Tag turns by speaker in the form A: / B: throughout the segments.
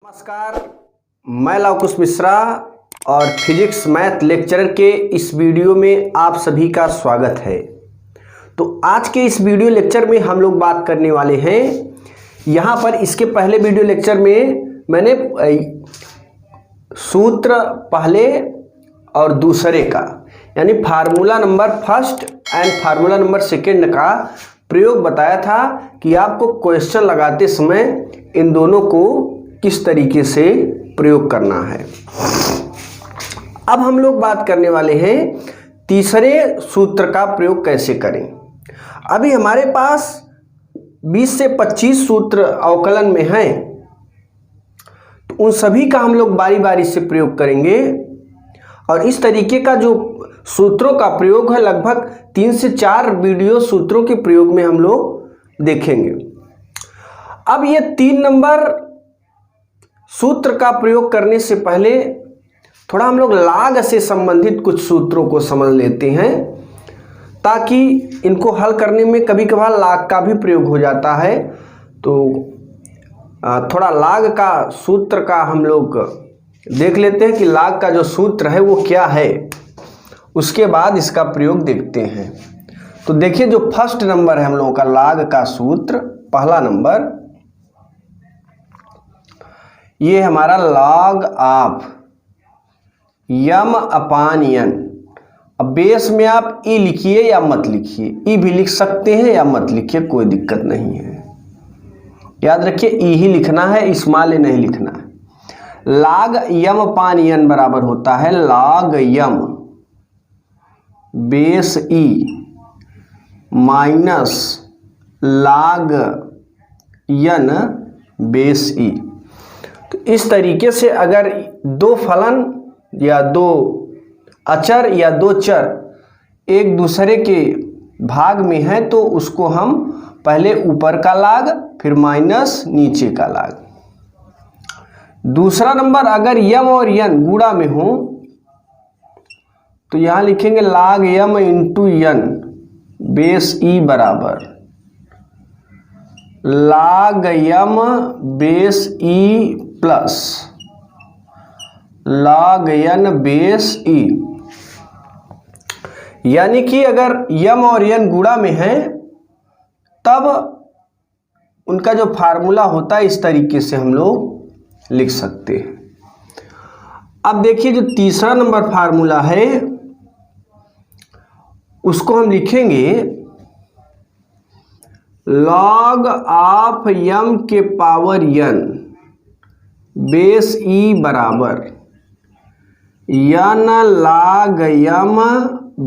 A: नमस्कार, मैं लवकुश मिश्रा और फिजिक्स मैथ लेक्चरर के इस वीडियो में आप सभी का स्वागत है। तो आज के इस वीडियो लेक्चर में हम लोग बात करने वाले हैं, यहाँ पर इसके पहले वीडियो लेक्चर में मैंने सूत्र पहले और दूसरे का यानी formula number first and formula number second का प्रयोग बताया था कि आपको क्वेश्चन लगाते समय इन दोनों को किस तरीके से प्रयोग करना है। अब हम लोग बात करने वाले हैं तीसरे सूत्र का प्रयोग कैसे करें। अभी हमारे पास 20 से 25 सूत्र अवकलन में हैं, तो उन सभी का हम लोग बारी बारी से प्रयोग करेंगे और इस तरीके का जो सूत्रों का प्रयोग है लगभग 3 से 4 वीडियो सूत्रों के प्रयोग में हम लोग देखेंगे। अब ये 3 नंबर सूत्र का प्रयोग करने से पहले थोड़ा हम लोग लाग से संबंधित कुछ सूत्रों को समझ लेते हैं, ताकि इनको हल करने में कभी कभार लाग का भी प्रयोग हो जाता है। तो थोड़ा लाग का सूत्र का हम लोग देख लेते हैं कि लाग का जो सूत्र है वो क्या है, उसके बाद इसका प्रयोग देखते हैं। तो देखिए, जो फर्स्ट नंबर है हम लोगों का लाग का सूत्र, पहला नंबर ये हमारा लॉग ऑफ यम अपान यन। अब बेस में आप ई लिखिए या मत लिखिए, ई भी लिख सकते हैं या मत लिखिए, कोई दिक्कत नहीं है। याद रखिए ई ही लिखना है, स्मॉल ए नहीं लिखना है। लॉग यम अपान यन बराबर होता है लॉग यम बेस ई माइनस लॉग यन बेस ई। तो इस तरीके से अगर दो फलन या दो अचर या दो चर एक दूसरे के भाग में है तो उसको हम पहले ऊपर का लाग फिर माइनस नीचे का लाग। दूसरा नंबर, अगर यम और यन गुणा में हो तो यहां लिखेंगे log यम इंटू यन बेस ई बराबर log यम बेस ई प्लस log यन बेस ई। यानी कि अगर यम और यन गुणा में है तब उनका जो फार्मूला होता है इस तरीके से हम लोग लिख सकते हैं। अब देखिए, जो तीसरा नंबर फार्मूला है उसको हम लिखेंगे log ऑफ यम के पावर यन बेस ई बराबर यन log यम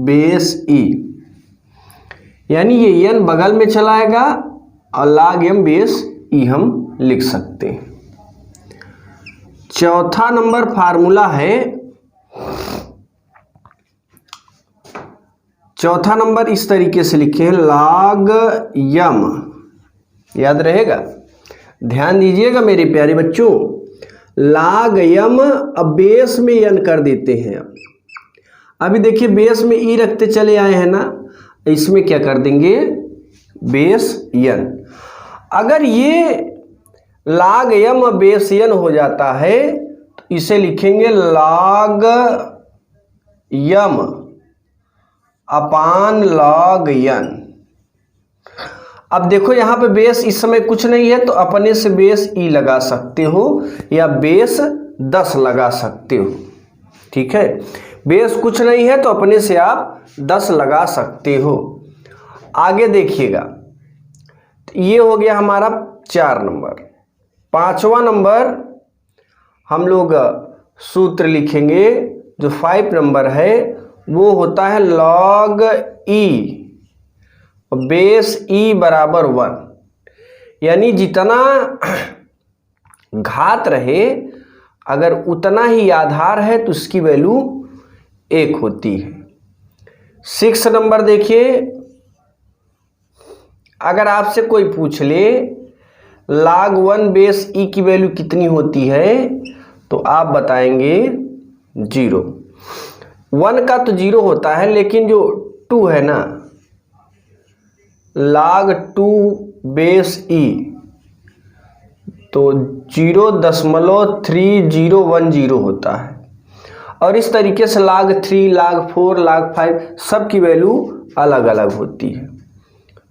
A: बेस ई। यानी ये यन बगल में चलाएगा और log यम बेस ई हम लिख सकते हैं। चौथा नंबर फार्मूला है, चौथा नंबर इस तरीके से लिखे हैं log यम। याद रहेगा, ध्यान दीजिएगा मेरे प्यारे बच्चों। log यम अब बेस में यन कर देते हैं। अभी देखिए, बेस में ई रखते चले आए हैं ना, इसमें क्या कर देंगे बेस यन। अगर ये log यम बेस यन हो जाता है तो इसे लिखेंगे log यम अपान log यन। अब देखो यहाँ पे बेस इस समय कुछ नहीं है तो अपने से बेस ई लगा सकते हो या बेस 10 लगा सकते हो। ठीक है, बेस कुछ नहीं है तो अपने से आप 10 लगा सकते हो। आगे देखिएगा, तो ये हो गया हमारा 4 नंबर। 5वां नंबर हम लोग सूत्र लिखेंगे, जो 5 नंबर है वो होता है log ई बेस ई बराबर 1। यानी जितना घात रहे अगर उतना ही आधार है तो उसकी वैल्यू 1 होती है। 6 नंबर देखिए, अगर आपसे कोई पूछ ले log 1 बेस ई की वैल्यू कितनी होती है तो आप बताएंगे 0। 1 का तो 0 होता है, लेकिन जो 2 है ना log 2 बेस ई तो 0.3010 होता है। और इस तरीके से log 3, log 4, log 5 सब की वैल्यू अलग अलग होती है।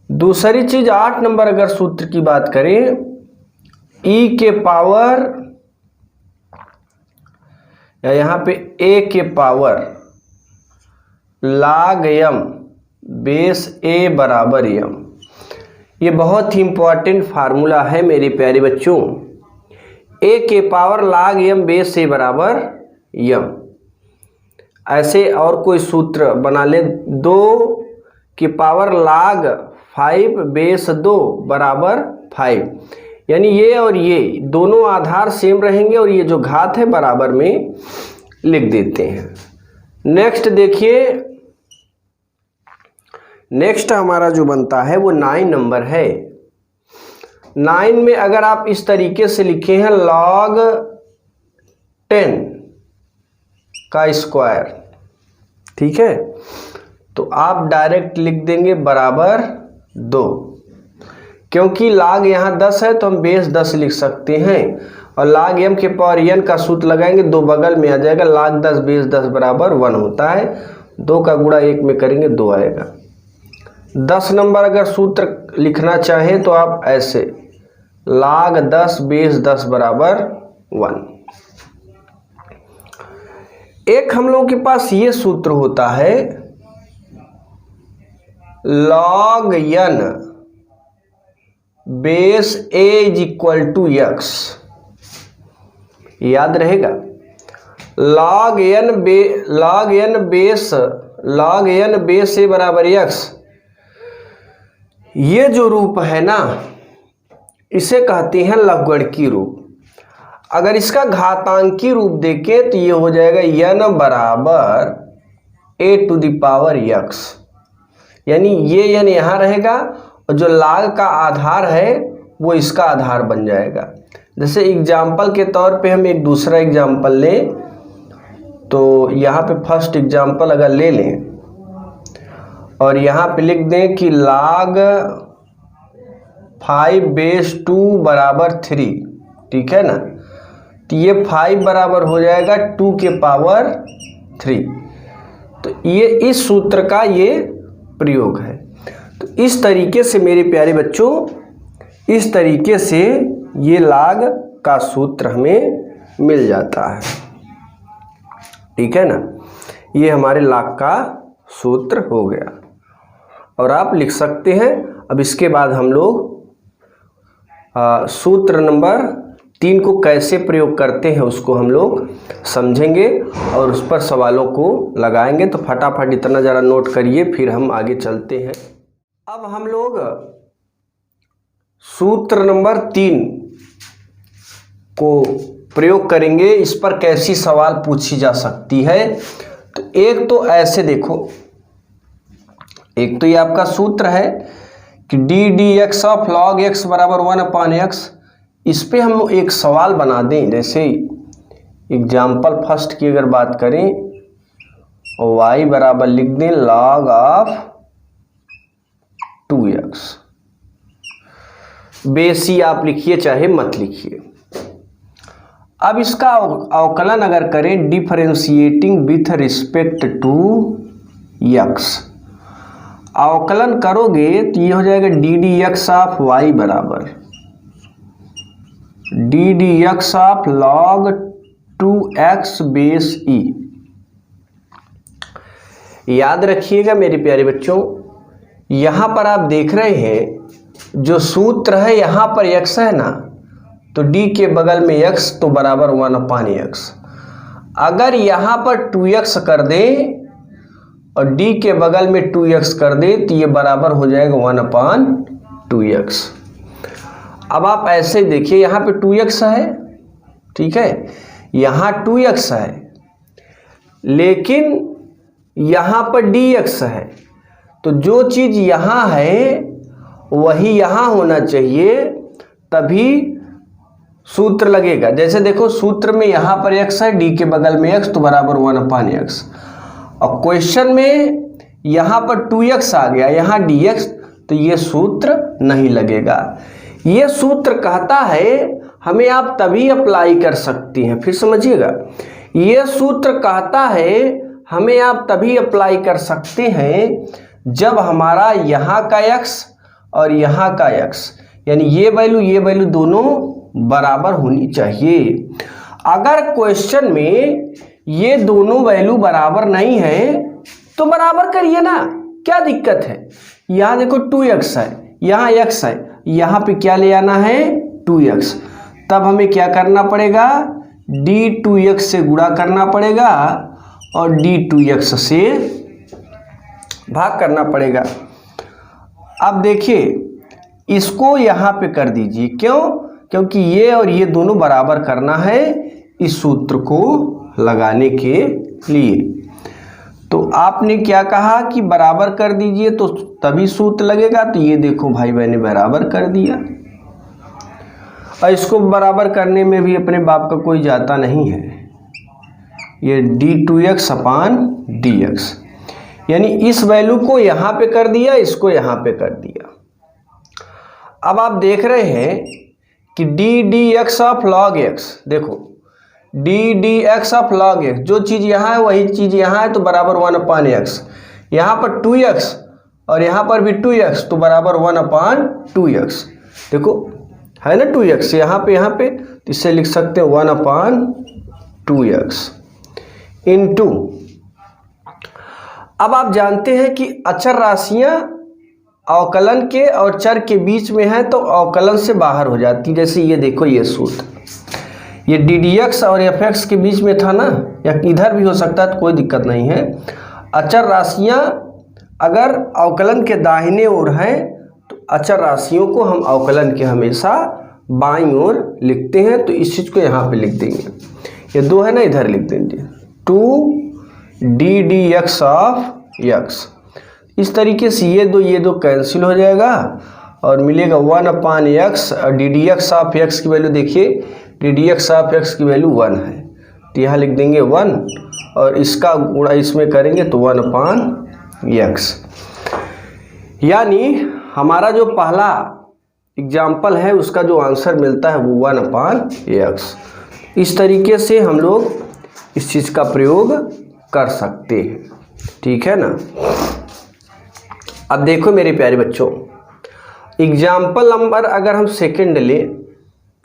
A: दूसरी चीज 8 नंबर अगर सूत्र की बात करें, e के पावर या यहाँ पे a के power log m base a बराबर m। ये बहुत ही इंपॉर्टेंट फार्मूला है मेरे प्यारे बच्चों। a के power log m base a बराबर m। ऐसे और कोई सूत्र बना ले, 2 की पावर log 5 बेस 2 बराबर 5। यानी ये और ये दोनों आधार सेम रहेंगे और ये जो घात है बराबर में लिख देते हैं। नेक्स्ट देखिए, नेक्स्ट हमारा जो बनता है वो 9 नंबर है। 9 में अगर आप इस तरीके से लिखे हैं log 10 का स्क्वायर, ठीक है, तो आप डायरेक्ट लिख देंगे बराबर 2। क्योंकि log यहाँ 10 है तो हम बेस 10 लिख सकते हैं और log m के पावर n का सूत्र लगाएंगे, 2 बगल में आ जाएगा, log 10 बेस 10 बराबर 1 होता है। 2 का गुणा 1 में करेंगे 2 आएगा। 10 नंबर अगर सूत्र लिखना चाहें तो आप ऐसे log 10 बेस 10 बराबर 1। एक हम लोगों के पास ये सूत्र होता है log n base a is equal to x। याद रहेगा, log n बेस a बराबर x। ये जो रूप है ना, इसे कहते हैं लघुगणकीय रूप। अगर इसका घातांकी रूप देखें तो ये हो जाएगा n बराबर a to the power x। यानी ये n यहाँ रहेगा और जो log का आधार है वो इसका आधार बन जाएगा। जैसे एग्जाम्पल के तौर पे हम एक दूसरा एग्जाम्पल लें, तो यहाँ पे फर्स्ट एग्जाम्पल अगर ले लें और यहाँ पे लिख दें कि log 5 बेस 2 बराबर 3, ठीक है ना, तो ये 5 बराबर हो जाएगा 2 के पावर 3। तो ये इस सूत्र का ये प्रयोग है। तो इस तरीके से मेरे प्यारे बच्चों, इस तरीके से ये log का सूत्र हमें मिल जाता है, ठीक है ना। ये हमारे log का सूत्र हो गया और आप लिख सकते हैं। अब इसके बाद हम लोग सूत्र नंबर 3 को कैसे प्रयोग करते हैं उसको हम लोग समझेंगे और उस पर सवालों को लगाएंगे। तो फटाफट इतना ज़रा नोट करिए, फिर हम आगे चलते हैं। अब हम लोग सूत्र नंबर 3 को प्रयोग करेंगे। इस पर कैसी सवाल पूछी जा सकती है, तो एक तो ऐसे देखो, एक तो ये आपका सूत्र है कि D d x of log x बराबर 1/x। इस पे हम एक सवाल बना दें। जैसे एग्जाम्पल फर्स्ट की अगर बात करें, y बराबर लिख दें log ऑफ 2x। बेसी आप लिखिए चाहे मत लिखिए। अब इसका अवकलन अगर करें differentiating with respect to x, अवकलन करोगे तो ये हो जाएगा d d x of y बराबर d d x of log 2x base e। याद रखिएगा मेरे प्यारे बच्चों, यहां पर आप देख रहे हैं जो सूत्र है यहां पर x है ना, तो d के बगल में x तो बराबर 1/x। अगर यहां पर 2x कर दें और d के बगल में 2x कर दें तो ये बराबर हो जाएगा 1/2x। अब आप ऐसे देखिए, यहाँ पे 2x है, ठीक है, यहाँ 2x है, लेकिन यहाँ पर dx है। तो जो चीज़ यहाँ है वही यहाँ होना चाहिए, तभी सूत्र लगेगा। जैसे देखो सूत्र में यहाँ पर x है, d के बगल में x तो बराबर 1/x। और क्वेश्चन में यहाँ पर 2x आ गया, यहाँ dx, तो ये सूत्र नहीं लगेगा। ये सूत्र कहता है हमें आप तभी अप्लाई कर सकती हैं। फिर समझिएगा, ये सूत्र कहता है हमें आप तभी अप्लाई कर सकते हैं जब हमारा यहाँ का x और यहाँ का x यानी ये वैल्यू दोनों बराबर होनी चाहिए। अगर क्वेश्चन में ये दोनों वैल्यू बराबर नहीं है तो बराबर करिए ना, क्या दिक्कत है। यहाँ देखो 2x है, यहाँ x है, यहाँ पे क्या ले आना है 2x, तब हमें क्या करना पड़ेगा d2x से गुणा करना पड़ेगा और d2x से भाग करना पड़ेगा। अब देखिए इसको यहाँ पे कर दीजिए, क्यों, क्योंकि ये और ये दोनों बराबर करना है इस सूत्र को लगाने के लिए। तो आपने क्या कहा कि बराबर कर दीजिए तो तभी सूत्र लगेगा, तो ये देखो भाई मैंने बराबर कर दिया। और इसको बराबर करने में भी अपने बाप का कोई जाता नहीं है, ये d2x अपान dx, यानी इस वैल्यू को यहाँ पे कर दिया, इसको यहाँ पे कर दिया। अब आप देख रहे हैं कि ddx ऑफ log x, देखो ddx ऑफ log x, जो चीज़ यहाँ है वही चीज़ यहाँ है तो बराबर 1/x, यहाँ पर 2x और यहाँ पर भी 2x तो बराबर 1/2x। देखो है ना 2x यहाँ पे तो इससे लिख सकते हैं 1/2x इंटू। अब आप जानते हैं कि अचर राशियां अवकलन के और चर के बीच में है तो अवकलन से बाहर हो जाती, जैसे ये देखो ये सूत्र, ये ddx और fx के बीच में था ना, या इधर भी हो सकता है तो कोई दिक्कत नहीं है। अचर राशियां अगर अवकलन के दाहिने ओर हैं तो अचर राशियों को हम अवकलन के हमेशा बाईं ओर लिखते हैं, तो इस चीज़ को यहाँ पे लिख देंगे, ये 2 है ना, इधर लिख देंगे 2ddx ऑफ x। इस तरीके से ये दो कैंसिल हो जाएगा और मिलेगा 1/x। और ddx ऑफ x की वैल्यू देखिए, ddx ऑफ x की वैल्यू 1 है तो यहाँ लिख देंगे 1 और इसका गुणा इसमें करेंगे तो 1/x। यानी हमारा जो पहला एग्जाम्पल है उसका जो आंसर मिलता है वो 1/x। इस तरीके से हम लोग इस चीज़ का प्रयोग कर सकते हैं, ठीक है ना। अब देखो मेरे प्यारे बच्चों, एग्जाम्पल नंबर अगर हम सेकंड ले,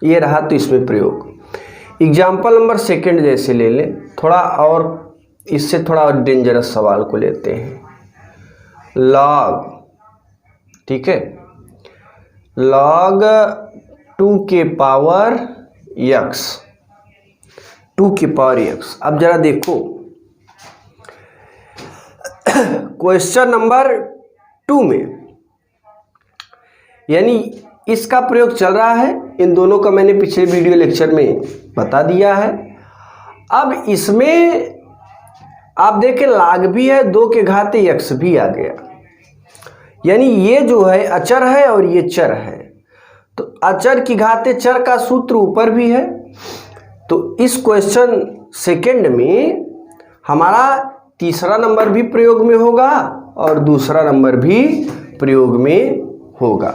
A: ये रहा तो इसमें प्रयोग। एग्जाम्पल नंबर सेकंड जैसे ले लें, थोड़ा और इससे थोड़ा और डेंजरस सवाल को लेते हैं, लॉग, ठीक है, log 2 के पावर x, 2 की पावर x। अब जरा देखो क्वेश्चन नंबर 2 में, यानी इसका प्रयोग चल रहा है, इन दोनों का मैंने पिछले वीडियो लेक्चर में बता दिया है। अब इसमें आप देखें log भी है, 2 के घाते x भी आ गया, यानी ये जो है अचर है और ये चर है, तो अचर की घाते चर का सूत्र ऊपर भी है। तो इस क्वेश्चन सेकंड में हमारा तीसरा नंबर भी प्रयोग में होगा और दूसरा नंबर भी प्रयोग में होगा।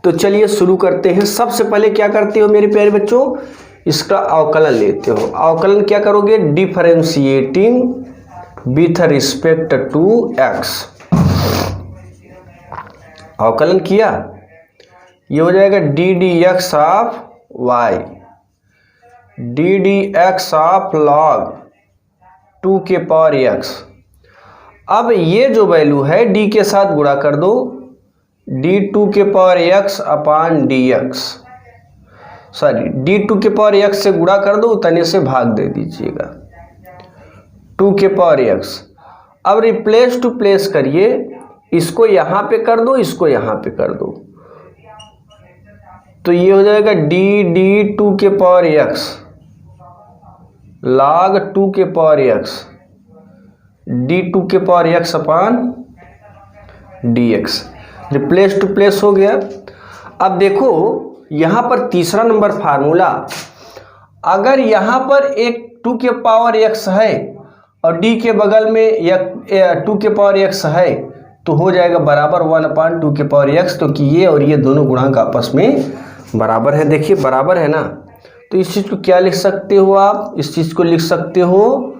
A: तो चलिए शुरू करते हैं। सबसे पहले क्या करते हो मेरे प्यारे बच्चों, इसका अवकलन लेते हो। अवकलन क्या करोगे, differentiating with respect to x। अवकलन किया, ये हो जाएगा ddx of y, ddx of log 2 के पावर x। अब ये जो वैल्यू है d के साथ गुणा कर दो, d2 के power x upon dx, sorry d2 के पावर x से गुणा कर दो, उतने से भाग दे दीजिएगा 2 के पावर x। अब रिप्लेस टू प्लेस करिए, इसको यहाँ पे कर दो, इसको यहाँ पे कर दो, तो ये हो जाएगा d2 के पावर x log 2 के पावर x, d2 के power x upon dx। Replace to place हो गया। अब देखो यहाँ पर तीसरा नंबर फार्मूला, अगर यहाँ पर एक 2 के पावर x है और d के बगल में 2 के पावर x है तो हो जाएगा बराबर 1/2 के पावर x, क्योंकि ये और ये दोनों गुणांक आपस में बराबर है, देखिए बराबर है ना, तो इस चीज़ को क्या लिख सकते हो आप, इस चीज़ को लिख सकते हो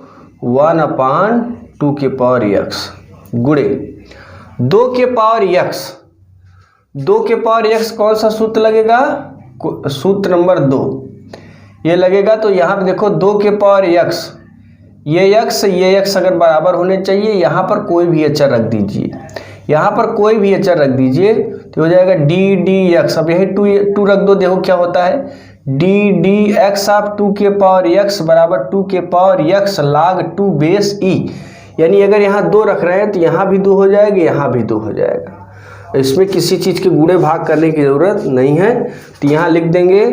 A: 1/2 के पावर x गुणे 2 के पावर x। 2 के पावर x कौन सा सूत्र लगेगा, सूत्र नंबर 2 ये लगेगा। तो यहाँ पे देखो 2 के पावर x, ये x अगर बराबर होने चाहिए, यहाँ पर कोई भी अचर रख दीजिए, यहाँ पर कोई भी अचर रख दीजिए तो हो जाएगा ddx। अब यही 2 रख दो, देखो क्या होता है, ddx ऑफ 2 के पावर x बराबर 2 के power x log 2 base e। यानी अगर यहाँ 2 रख रहे हैं तो यहाँ भी 2 हो जाएगा, यहाँ भी 2 हो जाएगा, इसमें किसी चीज़ के गुणे भाग करने की ज़रूरत नहीं है। तो यहाँ लिख देंगे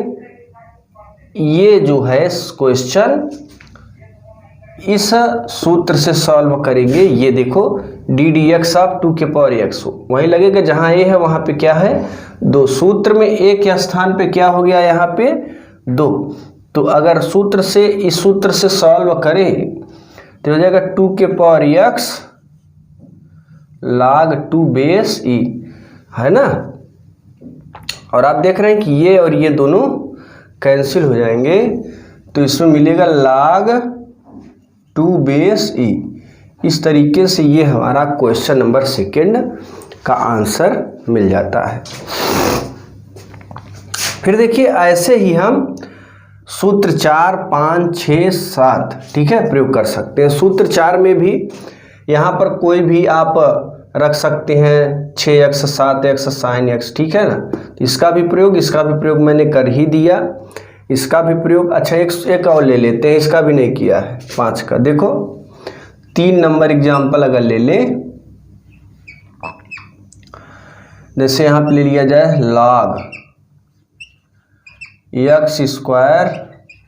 A: ये जो है क्वेश्चन इस सूत्र से सॉल्व करेंगे। ये देखो ddx ऑफ 2 के पावर x हो, वहीं लगेगा जहाँ a है वहाँ पे क्या है 2, सूत्र में a के स्थान पे क्या हो गया यहाँ पे 2। तो अगर सूत्र से इस सूत्र से सॉल्व करें तो हो जाएगा 2 के power x log 2 base e, है ना। और आप देख रहे हैं कि ये और ये दोनों कैंसिल हो जाएंगे, तो इसमें मिलेगा log 2 बेस e। इस तरीके से ये हमारा क्वेश्चन नंबर 2 का आंसर मिल जाता है। फिर देखिए ऐसे ही हम सूत्र 4, 5, 6, 7 ठीक है प्रयोग कर सकते हैं। सूत्र 4 में भी यहाँ पर कोई भी आप रख सकते हैं 6x 7x sin x, ठीक है ना। इसका भी प्रयोग मैंने कर ही दिया, इसका भी प्रयोग। अच्छा एक और ले लेते हैं, इसका भी नहीं किया है 5 का। देखो 3 नंबर एग्जाम्पल अगर ले लें, जैसे यहाँ पे ले लिया जाए log x square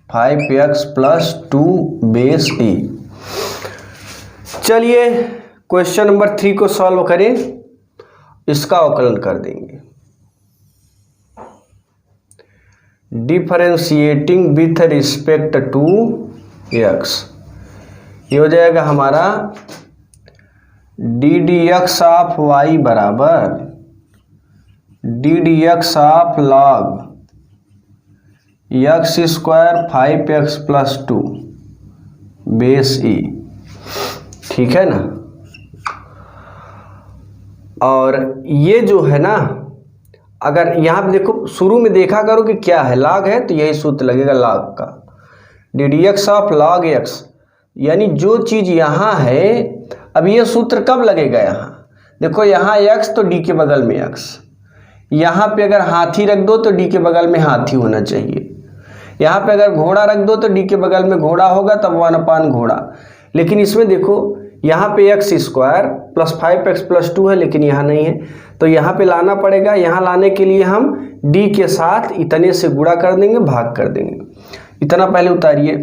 A: 5x plus 2 base e। चलिए क्वेश्चन नंबर 3 को सॉल्व करें, इसका अवकलन कर देंगे। Differentiating with respect to x, ये हो जाएगा हमारा ddx ऑफ y बराबर ddx of log x square 5x plus 2 base e, ठीक है ना। और ये जो है ना, अगर यहाँ पे देखो शुरू में देखा करो कि क्या है, log है तो यही सूत्र लगेगा log का, ddx ऑफ log x। यानी जो चीज़ यहाँ है, अब ये सूत्र कब लगेगा, यहाँ देखो यहाँ x तो d के बगल में x, यहाँ पे अगर हाथी रख दो तो d के बगल में हाथी होना चाहिए, यहाँ पे अगर घोड़ा रख दो तो d के बगल में घोड़ा होगा, तब 1/, घोड़ा। लेकिन इसमें देखो यहाँ पे x square plus 5x plus 2 है, लेकिन यहाँ नहीं है, तो यहाँ पे लाना पड़ेगा। यहाँ लाने के लिए हम d के साथ इतने से गुणा कर देंगे, भाग कर देंगे। इतना पहले उतारिए,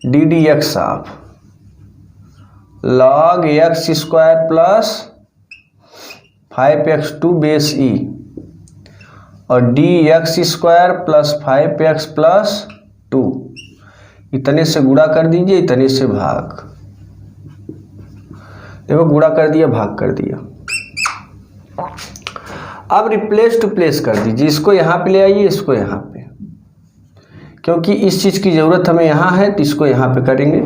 A: ddx of log x square plus 5x2 base e और dx square plus 5x plus 2, इतने से गुणा कर दीजिए, इतने से भाग। देखो गुणा कर दिया, भाग कर दिया। अब रिप्लेस टू प्लेस कर दीजिए, इसको यहाँ पे ले आइए, इसको यहाँ पे, क्योंकि इस चीज़ की ज़रूरत हमें यहाँ है, तो इसको यहाँ पे करेंगे।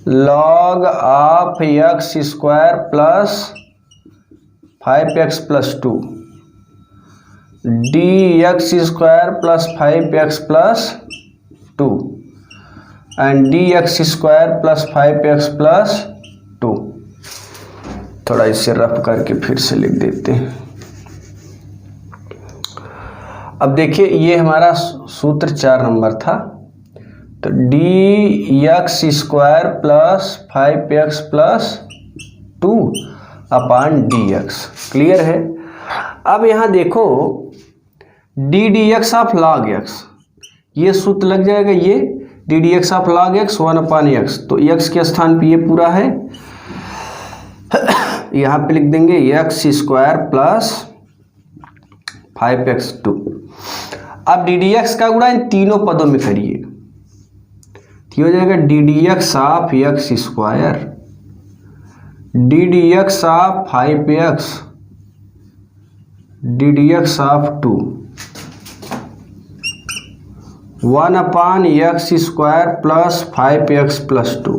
A: log of x square plus 5x plus 2 dx square plus 5x plus 2 and dx square plus 5x plus 2। थोड़ा इसे रफ करके फिर से लिख देते हैं। अब देखिए ये हमारा सूत्र 4 नंबर था, तो dx square plus 5x plus 2 अपान dx, क्लियर है। अब यहाँ देखो ddx ऑफ log x, ये सूत्र लग जाएगा, ये ddx of log x 1/x, तो x के स्थान पे ये पूरा है, यहाँ पे लिख देंगे x स्क्वायर प्लस 5x2। अब ddx का गुणा इन तीनों पदों में करिए, तो हो जाएगा ddx of x square ddx of 5x DDX of 2 1/x² plus 5x plus 2।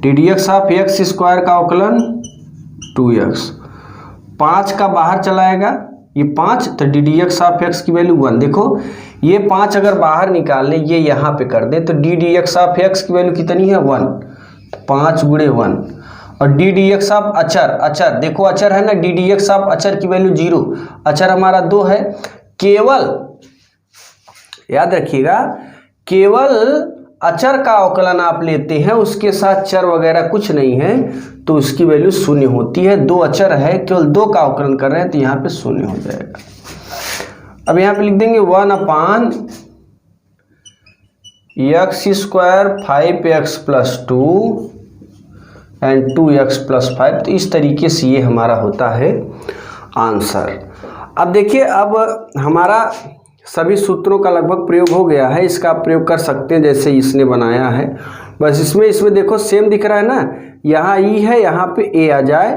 A: DDX of x² का अवकलन 2x। 5 का बाहर चलाएगा, ये 5, तो DDX ऑफ x की वैल्यू 1। देखो ये 5 अगर बाहर निकाल लें, ये यहाँ पे कर दें, तो DDX ऑफ x की वैल्यू कितनी है 1, तो 5 × 1। और DDX ऑफ अचर देखो अचर है ना, DDX ऑफ अचर की वैल्यू 0, अचर हमारा 2 है। केवल याद रखिएगा, केवल अचर का अवकलन आप लेते हैं, उसके साथ चर वगैरह कुछ नहीं है, तो उसकी वैल्यू 0 होती है। 2 अचर है, केवल 2 का अवकलन कर रहे हैं, तो यहाँ पे 0 हो जाएगा। अब यहाँ पे लिख देंगे 1/x² 5x plus 2 and 2x plus 5। तो इस तरीके से ये हमारा होता है आंसर। अब देखिए, अब हमारा सभी सूत्रों का लगभग प्रयोग हो गया है। इसका आप प्रयोग कर सकते हैं जैसे इसने बनाया है, बस इसमें देखो सेम दिख रहा है ना, यहाँ ई है, यहाँ पे ए आ जाए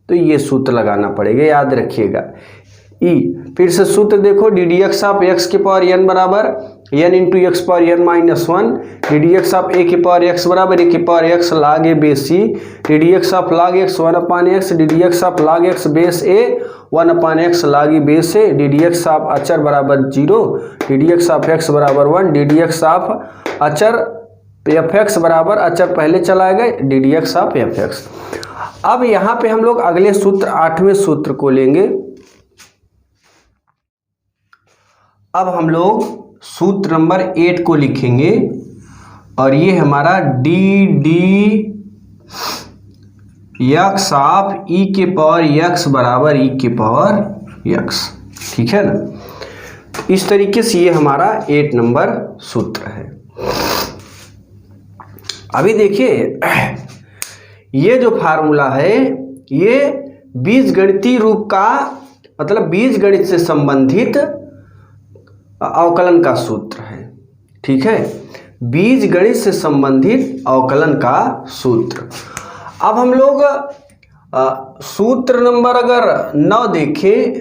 A: तो ये सूत्र लगाना पड़ेगा, याद रखिएगा ई। फिर से सूत्र देखो, DDX ऑफ x के पावर n बराबर n into x power n minus 1, DDX of a के पावर x बराबर a के power x log a base c, DDX of log x 1/x, DDX of log x base a 1/x log a base a, DDX of अचर बराबर 0, DDX of x बराबर 1, DDX of अचर fx बराबर अचर पहले चलाए गए DDX ऑफ fx। अब यहाँ पे हम लोग अगले सूत्र 8वें सूत्र को लेंगे। अब हम लोग सूत्र नंबर 8 को लिखेंगे और ये हमारा DDX ऑफ e के पावर x बराबर e के पावर x, ठीक है ना। इस तरीके से ये हमारा 8 नंबर सूत्र है। अभी देखिए, ये जो फार्मूला है ये बीजगणितीय रूप का, मतलब बीजगणित से संबंधित अवकलन का सूत्र है, ठीक है, बीजगणित से संबंधित अवकलन का सूत्र। अब हम लोग सूत्र नंबर अगर 9 देखें,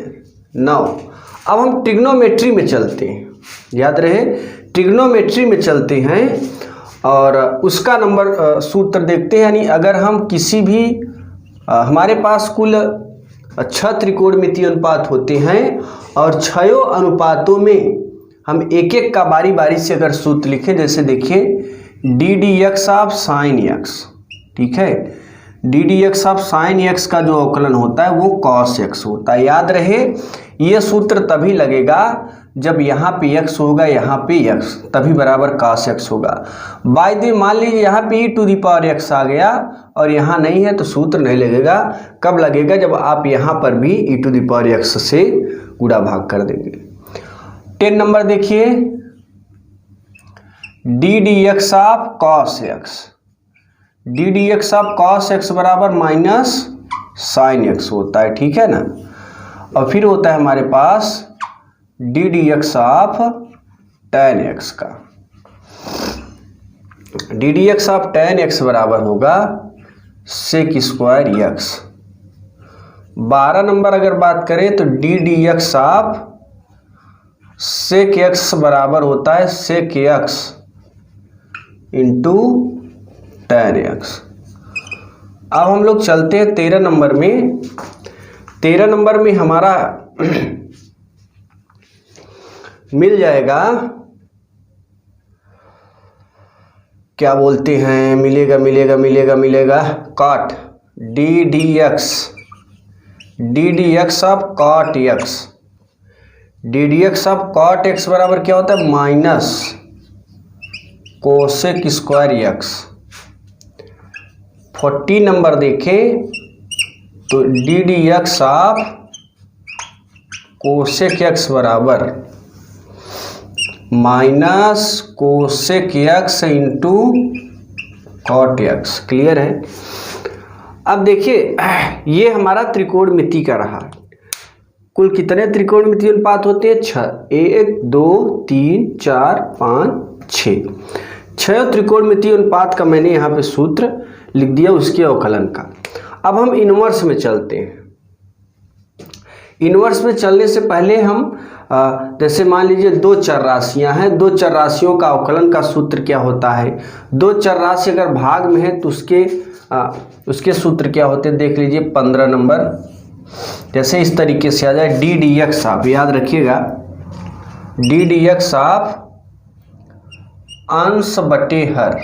A: 9, अब हम ट्रिग्नोमेट्री में चलते हैं, याद रहे ट्रिग्नोमेट्री में चलते हैं और उसका नंबर सूत्र देखते हैं। यानी अगर हम किसी भी हमारे पास कुल 6 त्रिकोणमितीय अनुपात होते हैं और 6 अनुपातों में हम एक एक का बारी बारी से अगर सूत्र लिखें, जैसे देखिए DDX ऑफ साइन x, ठीक है, DDX ऑफ साइन x का जो अवकलन होता है वो cos x होता है। याद रहे ये सूत्र तभी लगेगा जब यहाँ पे x होगा, यहाँ पे x, तभी बराबर cos x होगा। बाय द मान लीजिए यहाँ पे e⁻x आ गया और यहाँ नहीं है तो सूत्र नहीं लगेगा। कब लगेगा? जब आप यहाँ पर भी e⁻x से गुणा भाग कर देंगे। 10 नंबर देखिए, DDX of cos x, DDX of cos x बराबर माइनस साइन x होता है, ठीक है ना। और फिर होता है हमारे पास DDX ऑफ tan x का, DDX ऑफ tan x बराबर होगा sec स्क्वायर x। 12 नंबर अगर बात करें तो DDX ऑफ sec x बराबर होता है sec x into tan x। अब हम लोग चलते हैं 13 नंबर में। 13 नंबर में हमारा मिल जाएगा, क्या बोलते हैं, मिलेगा cot DDX of cot x, DDX of cot x बराबर क्या होता है माइनस कोसेक स्क्वायर x। 40 नंबर देखें तो DDX ऑफ कोसेक x बराबर minus cosec x into cot x। Clear है? अब देखिए ये हमारा त्रिकोणमिति का रहा। कुल कितने त्रिकोणमितीय अनुपात होते हैं? 6, 1 2 3 4 5 6। 6 त्रिकोणमितीय अनुपात का मैंने यहाँ पे सूत्र लिख दिया, उसके अवकलन का। अब हम इनवर्स में चलते हैं। इन्वर्स में चलने से पहले हम जैसे मान लीजिए दो चर राशियां हैं, दो चर राशियों का अवकलन का सूत्र क्या होता है। दो चर राशि अगर भाग में है तो उसके सूत्र क्या होते हैं देख लीजिए। 15 नंबर जैसे इस तरीके से आ जाए, डी डी एक्स आप याद रखिएगा, डी डी एक्स ऑफ अंश बटे हर,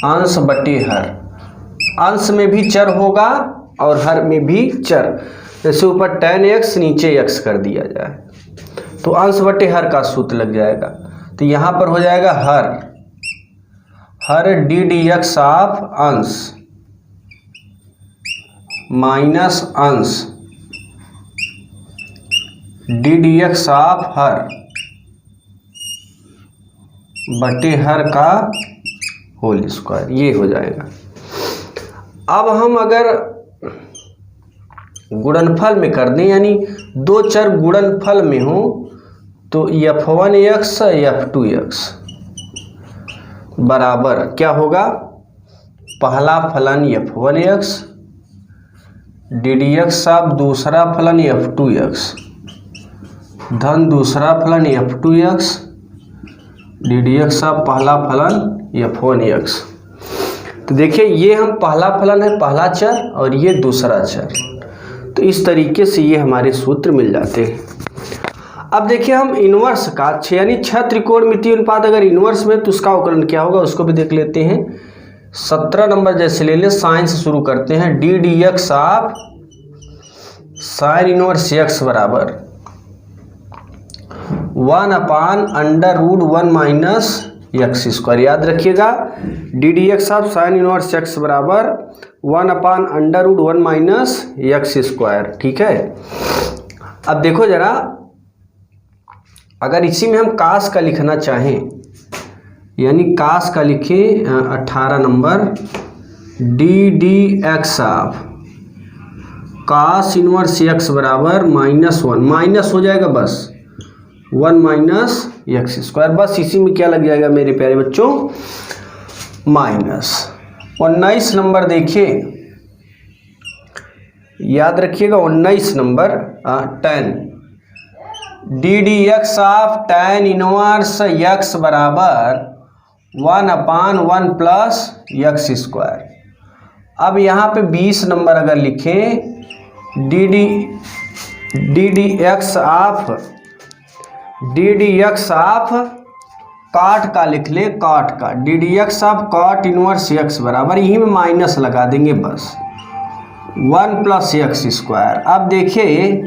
A: अंश बटे हर, अंश में भी चर होगा और हर में भी चर। जैसे ऊपर tan x नीचे x कर दिया जाए तो अंश बटे हर का सूत्र लग जाएगा। तो यहाँ पर हो जाएगा हर डी डी एक्स ऑफ अंश माइनस अंश D d x of her बटे हर का होल स्क्वायर, ये हो जाएगा। अब हम अगर गुणनफल में कर दें, यानी दो चर गुणनफल में हो तो f1x f2x बराबर क्या होगा, पहला फलन f1x D d x of दूसरा फलन f2x धन दूसरा फलन f2x D d x of पहला फलन f1x। तो देखिए ये हम पहला फलन है, पहला चर, और ये दूसरा चर। तो इस तरीके से ये हमारे सूत्र मिल जाते हैं। अब देखिए हम इन्वर्स का यानी 6 त्रिकोणमितीय अनुपात अगर इन्वर्स में तो उसका अवकलन क्या होगा उसको भी देख लेते हैं। 17 नंबर जैसे ले ले, साइन से शुरू करते हैं। D d x of sine inverse x बराबर 1/√1 माइनस एक्स स्क्वायर। याद रखिएगा D d x of sine inverse x बराबर 1/√1 माइनस एक्स स्क्वायर। ठीक है, अब देखो जरा, अगर इसी में हम कास का लिखना चाहें, यानी कास का लिखें 18 नंबर, d d x of cos inverse x बराबर -1, माइनस हो जाएगा बस 1 माइनस एक्स स्क्वायर। बस इसी में क्या लग जाएगा मेरे प्यारे बच्चों, माइनस। 19 नंबर देखिए, याद रखिएगा 19 number, tan D d x of tan inverse x बराबर 1/1 प्लस एक्स स्क्वायर। अब यहाँ पे 20 नंबर अगर लिखें, डी डी एक्स ऑफ काट का लिख ले, काट का डी डी एक्स ऑफ काट इनवर्स एक्स बराबर, यहीं में माइनस लगा देंगे बस 1 प्लस एक्स स्क्वायर। अब देखिए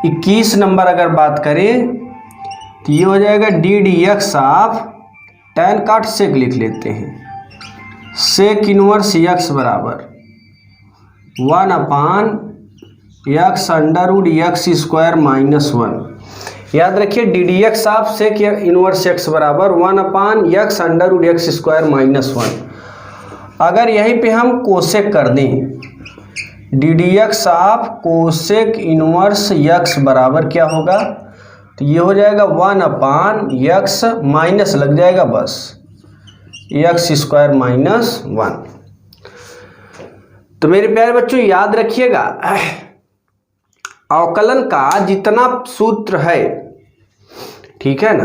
A: 21 नंबर अगर बात करें तो ये हो जाएगा d d x of tan काट सेक लिख लेते हैं, सेक इनवर्स एक्स बराबर 1/x स्क्वायर माइनस 1। याद रखिए d d x of sec inverse x बराबर 1/x स्क्वायर माइनस 1। अगर यहीं पे हम कोसेक कर दें, D d x of cosec inverse x बराबर क्या होगा, तो ये हो जाएगा 1/x माइनस लग जाएगा बस एक्स स्क्वायर माइनस 1। तो मेरे प्यारे बच्चों याद रखिएगा, अवकलन का जितना सूत्र है, ठीक है ना,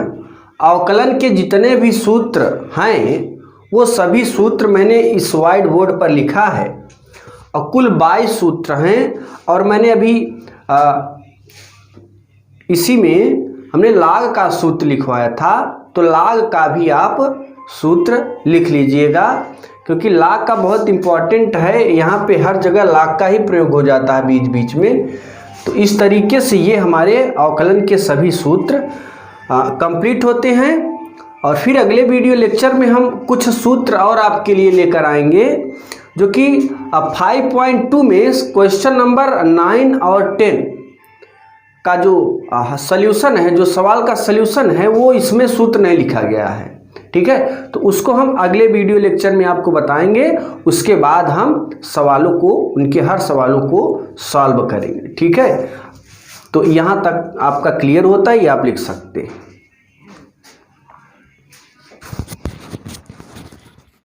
A: अवकलन के जितने भी सूत्र हैं वो सभी सूत्र मैंने इस व्हाइट बोर्ड पर लिखा है, और कुल 22 सूत्र हैं। और मैंने अभी इसी में हमने लाग का सूत्र लिखवाया था, तो लाग का भी आप सूत्र लिख लीजिएगा, क्योंकि लाग का बहुत इम्पॉर्टेंट है। यहाँ पे हर जगह लाग का ही प्रयोग हो जाता है बीच बीच में। तो इस तरीके से ये हमारे अवकलन के सभी सूत्र कंप्लीट होते हैं। और फिर अगले वीडियो लेक्चर में हम कुछ सूत्र और आपके लिए लेकर आएंगे, जो कि 5.2 में क्वेश्चन नंबर 9 और 10 का जो सल्यूशन है, जो सवाल का सल्यूशन है, वो इसमें सूत्र नहीं लिखा गया है। ठीक है, तो उसको हम अगले वीडियो लेक्चर में आपको बताएंगे। उसके बाद हम सवालों को, उनके हर सवालों को सॉल्व करेंगे। ठीक है, तो यहाँ तक आपका क्लियर होता है, ये आप लिख सकते हैं।